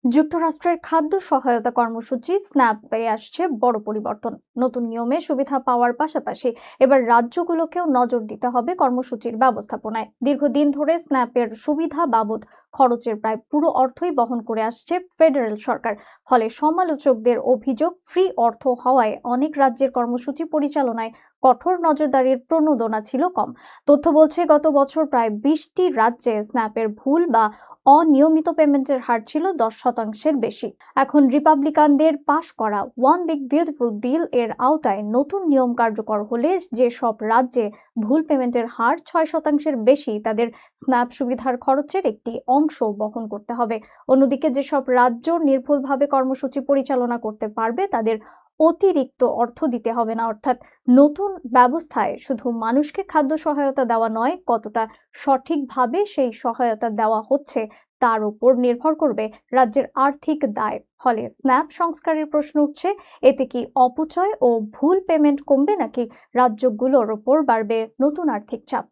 যুক্তরাষ্ট্রের খাদ্য সহায়তা কর্মসূচি স্ন্যাপে আসছে বড় পরিবর্তন। নতুন নিয়মে সুবিধা পাওয়ার পাশাপাশি এবার রাজ্যগুলোকেও নজর দিতে হবে কর্মসূচির ব্যবস্থাপনায়। দীর্ঘদিন ধরে স্ন্যাপের সুবিধা বাবদ খরচের প্রায় পুরো অর্থই বহন করে আসছে ফেডারেল সরকার। ফলে সমালোচকদের অভিযোগ, ফ্রি অর্থ হওয়ায় অনেক রাজ্যের কর্মসূচি পরিচালনায় কঠোর নজরদারির প্রণোদনা ছিল কম। তথ্য বলছে গত বছর প্রায় 20টি রাজ্যে স্ন্যাপের ভুল বা অনিয়মিত পেমেন্টের হার ছিল 10% বেশি। এখন রিপাবলিকানদের পাশ করা ওয়ান বিগ বিউটিফুল বিল এর আওতায় নতুন নিয়ম কার্যকর হলে যেসব রাজ্যে ভুল পেমেন্টের হার 6%-এর বেশি, তাদের স্ন্যাপ সুবিধার খরচের একটি অংশ বহন করতে হবে। অন্যদিকে যেসব রাজ্য নির্ভুলভাবে কর্মসূচি পরিচালনা করতে পারবে, তাদের অতিরিক্ত অর্থ দিতে হবে না। অর্থাৎ নতুন ব্যবস্থায় শুধু মানুষকে খাদ্য সহায়তা দেওয়া নয়, কতটা সঠিকভাবে সেই সহায়তা দেওয়া হচ্ছে তার উপর নির্ভর করবে রাজ্যের আর্থিক দায়। ফলে স্ন্যাপ সংস্কারের প্রশ্ন উঠছে, এতে কি অপচয় ও ভুল পেমেন্ট কমবে, নাকি রাজ্যগুলোর ওপর বাড়বে নতুন আর্থিক চাপ?